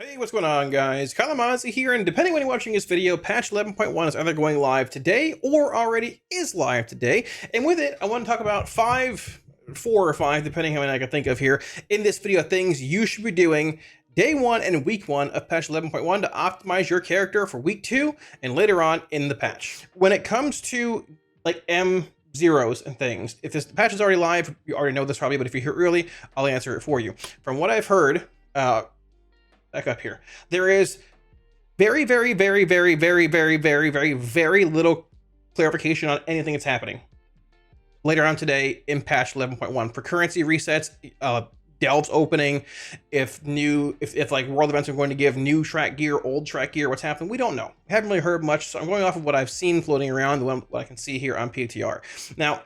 Hey, what's going on, guys? Kalamazi here, and depending when you're watching this video, patch 11.1 is either going live today or already is live today. And with it, I want to talk about four or five, depending how many I can think of here, in this video, things you should be doing day one and week one of patch 11.1 to optimize your character for week two and later on in the patch. When it comes to like M0s and things, if this patch is already live, you already know this probably, but if you're here early, I'll answer it for you. From what I've heard, back up here, there is very little clarification on anything that's happening later on today in patch 11.1 for currency resets, delves opening, if like world events are going to give new track gear, old track gear, what's happening, we don't know. I haven't really heard much, so I'm going off of what I've seen floating around, what I can see here on PTR. Now,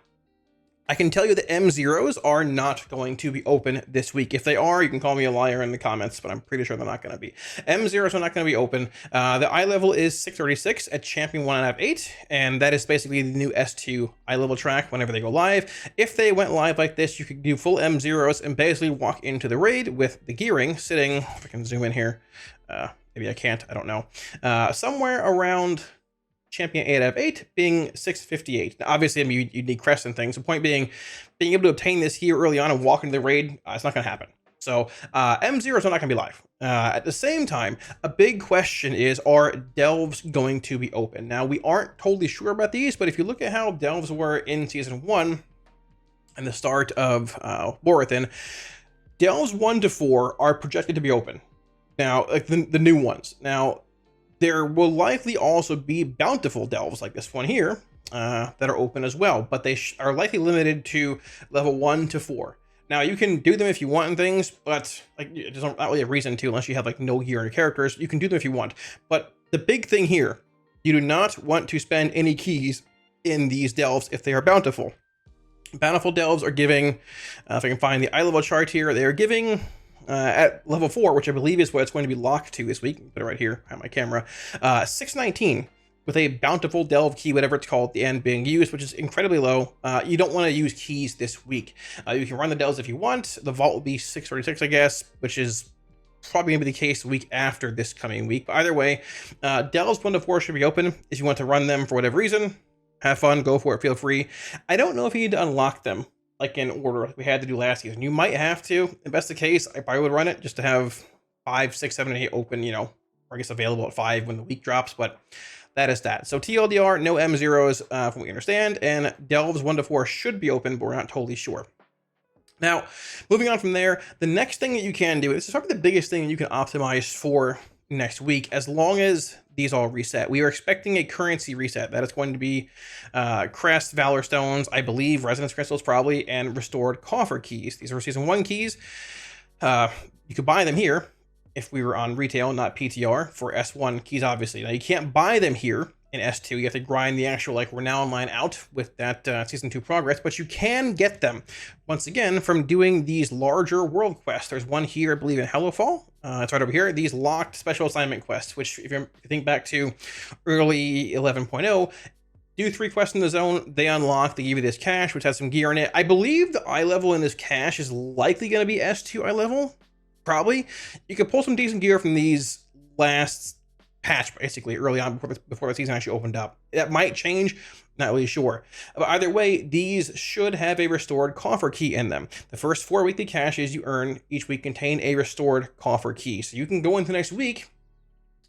I can tell you that M0s are not going to be open this week. If they are, you can call me a liar in the comments, but I'm pretty sure they're not going to be. M0s are not going to be open. The eye level is 636 at Champion 1 out of 8, and that is basically the new S2 eye level track whenever they go live. If they went live like this, you could do full M0s and basically walk into the raid with the gearing sitting, if I can zoom in here, maybe I can't, I don't know, somewhere around Champion 8 out of 8 being 658. Now, obviously, I mean, you need Crest and things. The point being able to obtain this here early on and walk into the raid, it's not going to happen. So M0s are not going to be live. At the same time, a big question is, are delves going to be open? Now, we aren't totally sure about these, but if you look at how delves were in Season 1 and the start of Warcraft, delves 1 to 4 are projected to be open. Now, like the new ones. Now, there will likely also be bountiful delves like this one here that are open as well, but they are likely limited to level 1 to 4. Now, you can do them if you want and things, but like there's not really a reason to unless you have like no gear on your characters. You can do them if you want, but the big thing here, you do not want to spend any keys in these delves if they are bountiful. Bountiful delves are giving, if I can find the eye level chart here, they are giving at level 4, which I believe is what it's going to be locked to this week. Put it right here on my camera. 619 with a bountiful delve key, whatever it's called, at the end being used, which is incredibly low. You don't want to use keys this week. You can run the delves if you want. The vault will be 636, I guess, which is probably going to be the case the week after this coming week. But either way, delves 1 to 4 should be open. If you want to run them for whatever reason, have fun, go for it, feel free. I don't know if you need to unlock them like in order like we had to do last season. You might have to. If that's the case, I probably would run it just to have 5, 6, 7, and 8 open, you know, or I guess available at 5 when the week drops, but that is that. So TLDR, no M0s from what we understand, and delves 1 to 4 should be open, but we're not totally sure. Now, moving on from there, the next thing that you can do, this is probably the biggest thing you can optimize for next week, as long as these all reset. We are expecting a currency reset. That is going to be Crest, Valorstones, I believe, Resonance Crystals probably, and restored Coffer keys. These are Season 1 keys. You could buy them here if we were on retail, not PTR, for S1 keys, obviously. Now, you can't buy them here in S2. You have to grind the actual like Renown line out with that Season 2 progress, but you can get them, once again, from doing these larger world quests. There's one here, I believe, in Hellowfall. It's right over here. These locked special assignment quests, which if you think back to early 11.0, do 3 quests in the zone, they unlock, they give you this cache, which has some gear in it. I believe the eye level in this cache is likely going to be S2 eye level, probably. You could pull some decent gear from these last patch, basically, early on before the season actually opened up. That might change, not really sure. But either way, these should have a restored Coffer key in them. The first 4 weekly caches you earn each week contain a restored Coffer key. So you can go into next week,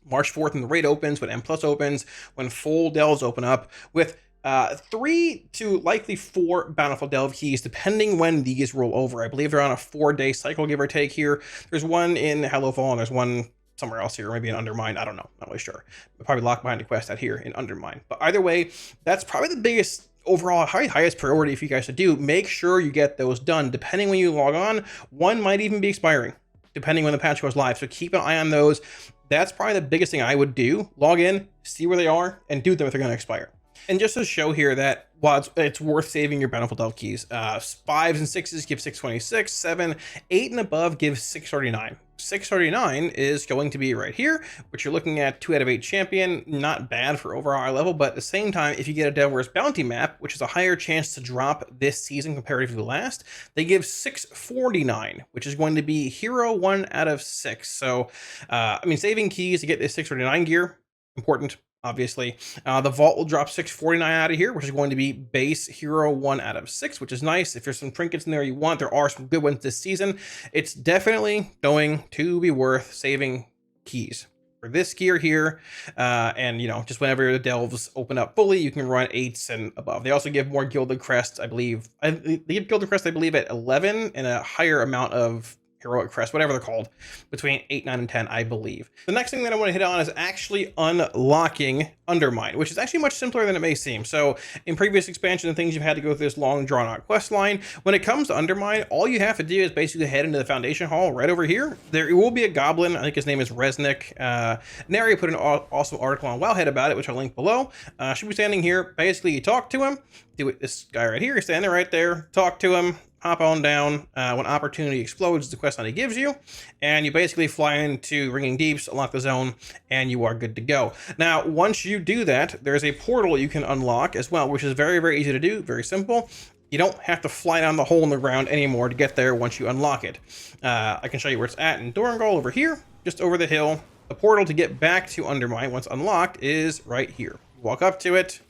March 4th, when the raid opens, when M+ opens, when full delves open up, with 3 to likely 4 bountiful delve keys, depending when these roll over. I believe they're on a 4-day cycle, give or take here. There's one in Hellowfall, and there's one somewhere else here, maybe an Undermine, I don't know, not really sure. We'll probably lock behind a quest out here in Undermine. But either way, that's probably the biggest overall highest priority for you guys to do. Make sure you get those done. Depending when you log on, one might even be expiring, depending when the patch goes live. So keep an eye on those. That's probably the biggest thing I would do. Log in, see where they are, and do them if they're going to expire. And just to show here that while it's worth saving your bountiful delve keys, 5s and 6s give 626, 7, 8 and above give 639. 639 is going to be right here, which you're looking at 2 out of 8 champion, not bad for overall eye level, but at the same time, if you get a Delver's Bounty map, which is a higher chance to drop this season comparative to the last, they give 649, which is going to be hero 1 out of 6. So, I mean, saving keys to get this 649 gear, important. Obviously, the vault will drop 649 out of here, which is going to be base hero 1 out of 6, which is nice. If there's some trinkets in there you want, there are some good ones this season. It's definitely going to be worth saving keys for this gear here. And, you know, just whenever the delves open up fully, you can run 8s and above. They also give more gilded crests, I believe. They give gilded crests, I believe, at 11 and a higher amount of heroic crest, whatever they're called, between 8, 9, and 10, I believe. The next thing that I want to hit on is actually unlocking Undermine, which is actually much simpler than it may seem. So in previous expansion and things, you've had to go through this long drawn out quest line. When it comes to Undermine, all you have to do is basically head into the Foundation Hall right over here. There will be a goblin, I think his name is Resnick. Nary put an awesome article on Wowhead about it, which I'll link below. Should be standing here. Basically, you talk to him. Do it, this guy right here, standing right there, talk to him. Hop on down. When opportunity explodes, the quest line he gives you, and you basically fly into Ringing Deeps, unlock the zone, and you are good to go. Now, once you do that, there's a portal you can unlock as well, which is very, very easy to do, very simple. You don't have to fly down the hole in the ground anymore to get there once you unlock it. I can show you where it's at in Dorangal over here, just over the hill. The portal to get back to Undermine once unlocked is right here. Walk up to it,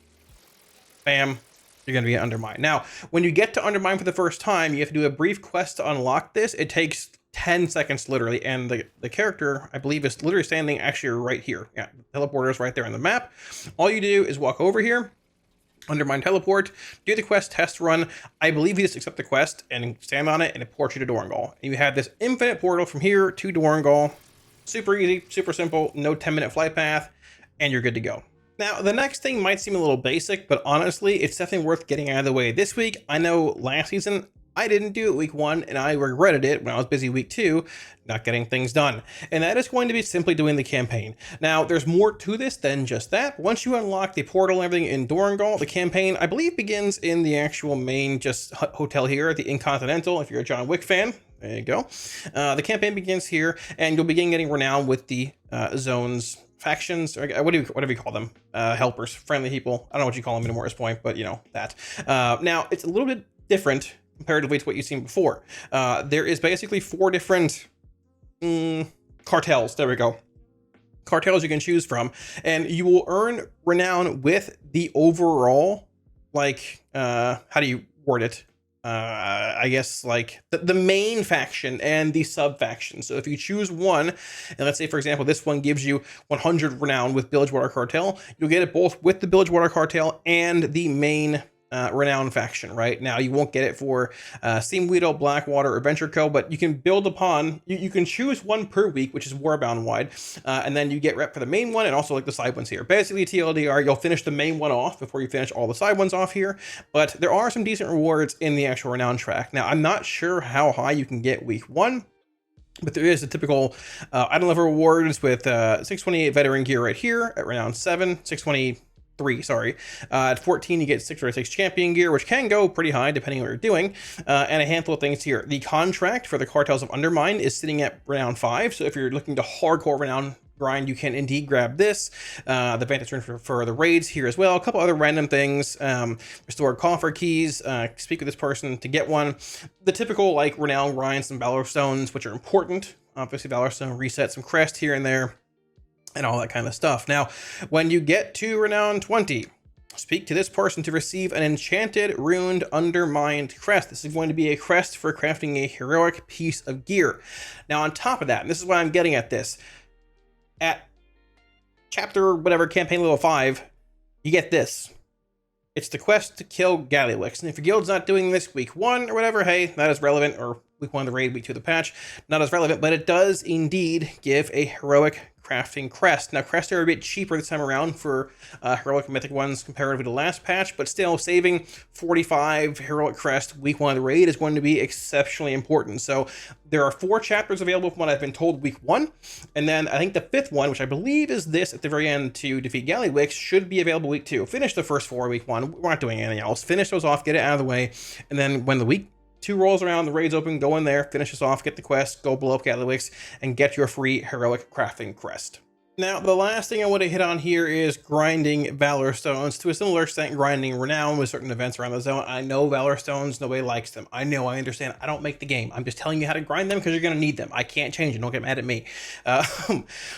bam. You're going to be Undermine. Now, when you get to Undermine for the first time, you have to do a brief quest to unlock this. It takes 10 seconds, literally, and the character, I believe, is literally standing actually right here. Yeah, the teleporter is right there on the map. All you do is walk over here, Undermine teleport, do the quest test run. I believe you just accept the quest and stand on it, and it ports you to Dorangal. And you have this infinite portal from here to Dorangal. Super easy, super simple, no 10-minute flight path, and you're good to go. Now, the next thing might seem a little basic, but honestly, it's definitely worth getting out of the way this week. I know last season, I didn't do it week 1, and I regretted it when I was busy week 2, not getting things done. And that is going to be simply doing the campaign. Now, there's more to this than just that. Once you unlock the portal and everything in Dorangal, the campaign, I believe, begins in the actual main just hotel here, the Incontinental, if you're a John Wick fan. There you go. The campaign begins here, and you'll begin getting Renown with the zones, factions, or whatever you call them, helpers, friendly people. I don't know what you call them anymore at this point, but you know that. Now, it's a little bit different comparatively to what you've seen before. There is basically 4 different cartels. There we go. Cartels you can choose from, and you will earn Renown with the overall, like, how do you word it? I guess like the main faction and the sub faction. So if you choose one, and let's say, for example, this one gives you 100 Renown with Bilgewater Cartel, you'll get it both with the Bilgewater Cartel and the main Renown faction. Right now, you won't get it for Steamweedle, Blackwater, or Venture Co., but you can build upon, you can choose one per week, which is Warbound wide, and then you get rep for the main one and also like the side ones here. Basically, TLDR, you'll finish the main one off before you finish all the side ones off here, but there are some decent rewards in the actual Renown track. Now, I'm not sure how high you can get week 1, but there is a typical item level rewards with 628 veteran gear right here at Renown 7, 623, sorry. At 14, you get 606 champion gear, which can go pretty high depending on what you're doing, and a handful of things here. The contract for the Cartels of Undermine is sitting at Renown 5, so if you're looking to hardcore Renown grind, you can indeed grab this. The Vantage Rune for the raids here as well. A couple other random things. Restore Coffer keys. Speak with this person to get one. The typical like Renown grinds and Valorstones, which are important. Obviously, Valorstone reset some Crest here and there, and all that kind of stuff. Now, when you get to Renown 20, speak to this person to receive an enchanted, runed, undermined crest. This is going to be a crest for crafting a heroic piece of gear. Now, on top of that, and this is why I'm getting at this, at chapter whatever, campaign level 5, you get this. It's the quest to kill Gallywix. And if your guild's not doing this week 1 or whatever, hey, that is relevant, or week 1 of the raid, week 2 of the patch. Not as relevant, but it does indeed give a heroic crafting crest. Now, crests are a bit cheaper this time around for heroic mythic ones comparatively to the last patch, but still saving 45 heroic crest week 1 of the raid is going to be exceptionally important. So there are 4 chapters available from what I've been told week 1, and then I think the 5th one, which I believe is this at the very end to defeat Gallywix, should be available week 2. Finish the first 4 week 1. We're not doing anything else. Finish those off, get it out of the way, and then when the week 2 rolls around, the raid's open, go in there, finish this off, get the quest, go blow up Gallywix, and get your free heroic crafting crest. Now, the last thing I want to hit on here is grinding Valorstones. To a similar extent, grinding Renown with certain events around the zone. I know Valorstones, nobody likes them. I know, I understand. I don't make the game. I'm just telling you how to grind them because you're going to need them. I can't change it. Don't get mad at me.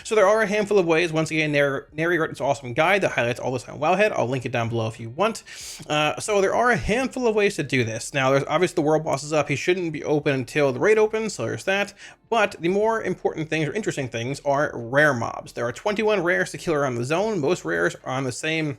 So there are a handful of ways. Once again, Nary wrote this awesome guide that highlights all this on Wowhead. I'll link it down below if you want. So there are a handful of ways to do this. Now, there's obviously the world boss is up. He shouldn't be open until the raid opens, so there's that. But the more important things or interesting things are rare mobs. There are 21 rares to kill around the zone. Most rares are on the same.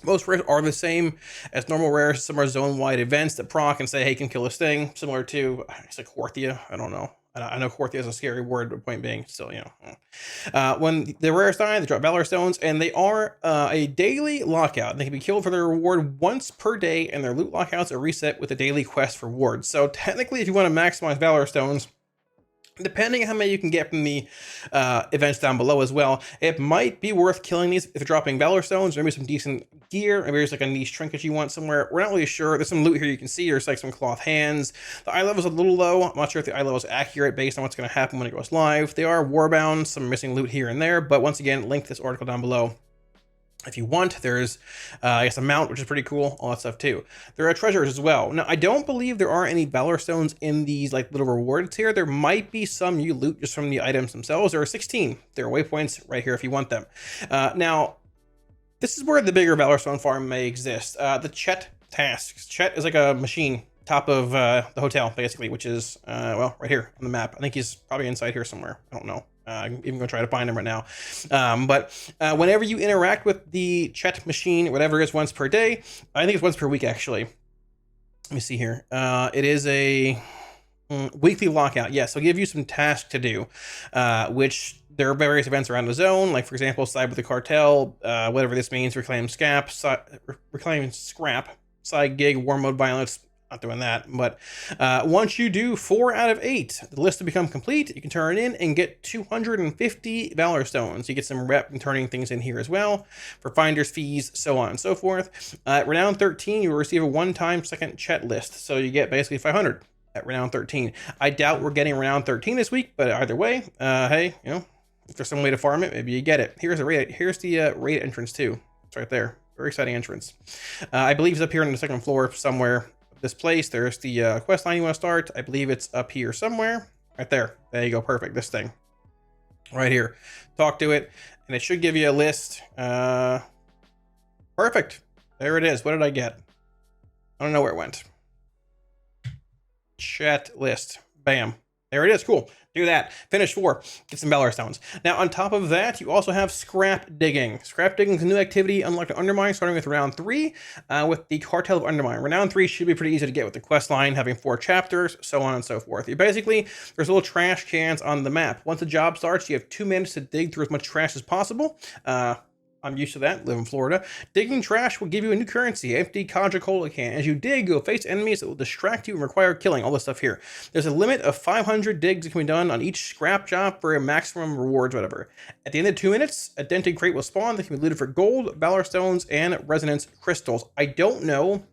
Most rares are the same as normal rares. Some are zone-wide events that proc and say, hey, can kill this thing. Similar to, it's like Horthia. I don't know. I know Horthia is a scary word, but point being, still, you know. When the rares die, they drop Valorstones, and they are a daily lockout. They can be killed for their reward once per day, and their loot lockouts are reset with a daily quest reward. So technically, if you want to maximize Valorstones, depending on how many you can get from the events down below as well, it might be worth killing these if you're dropping Valorstones, maybe some decent gear, maybe there's like a niche trinket you want somewhere. We're not really sure. There's some loot here you can see. There's like some cloth hands. The eye level is a little low. I'm not sure if the eye level is accurate based on what's going to happen when it goes live. They are warbound, some missing loot here and there, but once again, link to this article down below if you want. There's, I guess, a mount, which is pretty cool, all that stuff too. There are treasures as well. Now, I don't believe there are any Valorstones in these like little rewards here. There might be some you loot just from the items themselves. There are 16. There are waypoints right here if you want them. Now, this is where the bigger Valorstone farm may exist. The Chet tasks. Chet is like a machine top of the hotel, basically, which is, well, right here on the map. I think he's probably inside here somewhere. I don't know. I'm even going to try to find him right now. But whenever you interact with the Chet machine, whatever it is, once per day, I think it's once per week, actually. Let me see here. It is a weekly lockout. Yes, it'll give you some tasks to do, which there are various events around the zone, like, for example, side with the cartel, whatever this means, reclaim scrap, side gig, war mode violence. Not doing that, but once you do 4 out of 8, the list will become complete. You can turn it in and get 250 Valorstones. You get some rep and turning things in here as well for finders fees, so on and so forth. At Renown 13, you will receive a one-time second Chet list, so you get basically 500 at Renown 13. I doubt we're getting Renown 13 this week, but either way, hey, you know, if there's some way to farm it, maybe you get it. Here's the raid. Here's the raid entrance too. It's right there. Very exciting entrance. I believe it's up here on the 2nd floor somewhere. This place, there's the quest line you want to start. I believe it's up here somewhere. Right there. There you go. Perfect. This thing. Right here. Talk to it, and it should give you a list. Perfect. There it is. What did I get? I don't know where it went. Chat list. Bam. There it is. Cool. Do that. Finish 4. Get some Valorstones. Now, on top of that, you also have scrap digging. Scrap digging is a new activity unlocked at Undermines, starting with round 3 with the Cartel of Undermine. Round 3 should be pretty easy to get with the quest line, having 4 chapters, so on and so forth. You basically, there's little trash cans on the map. Once the job starts, you have 2 minutes to dig through as much trash as possible. I'm used to that, live in Florida. Digging trash will give you a new currency, empty Contra Cola can. As you dig, you'll face enemies that will distract you and require killing, all this stuff here. There's a limit of 500 digs that can be done on each scrap job for a maximum rewards, whatever. At the end of 2 minutes, a dented crate will spawn that can be looted for gold, Valorstones, and resonance crystals. I don't know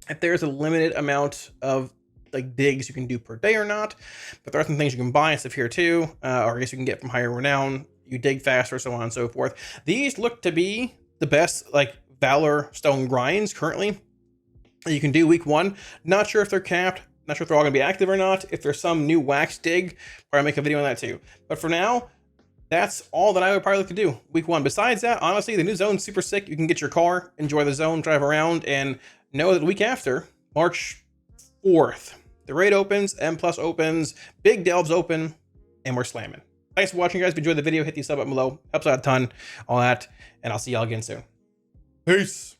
if there's a limited amount of like digs you can do per day or not, but there are some things you can buy and stuff here too, or I guess you can get from higher renown. You dig faster, so on and so forth. These look to be the best like Valorstone grinds currently you can do week 1. Not sure if they're capped, not sure if they're all gonna be active or not. If there's some new wax dig, probably make a video on that too. But for now, that's all that I would probably look to do week 1. Besides that, honestly, the new zone's super sick. You can get your car, enjoy the zone, drive around, and know that the week after, March 4th, the raid opens, M+ opens, Big Delves open, and we're slamming. Thanks for watching, guys. If you enjoyed the video, hit the sub button below. Helps out a ton, all that, and I'll see y'all again soon. Peace.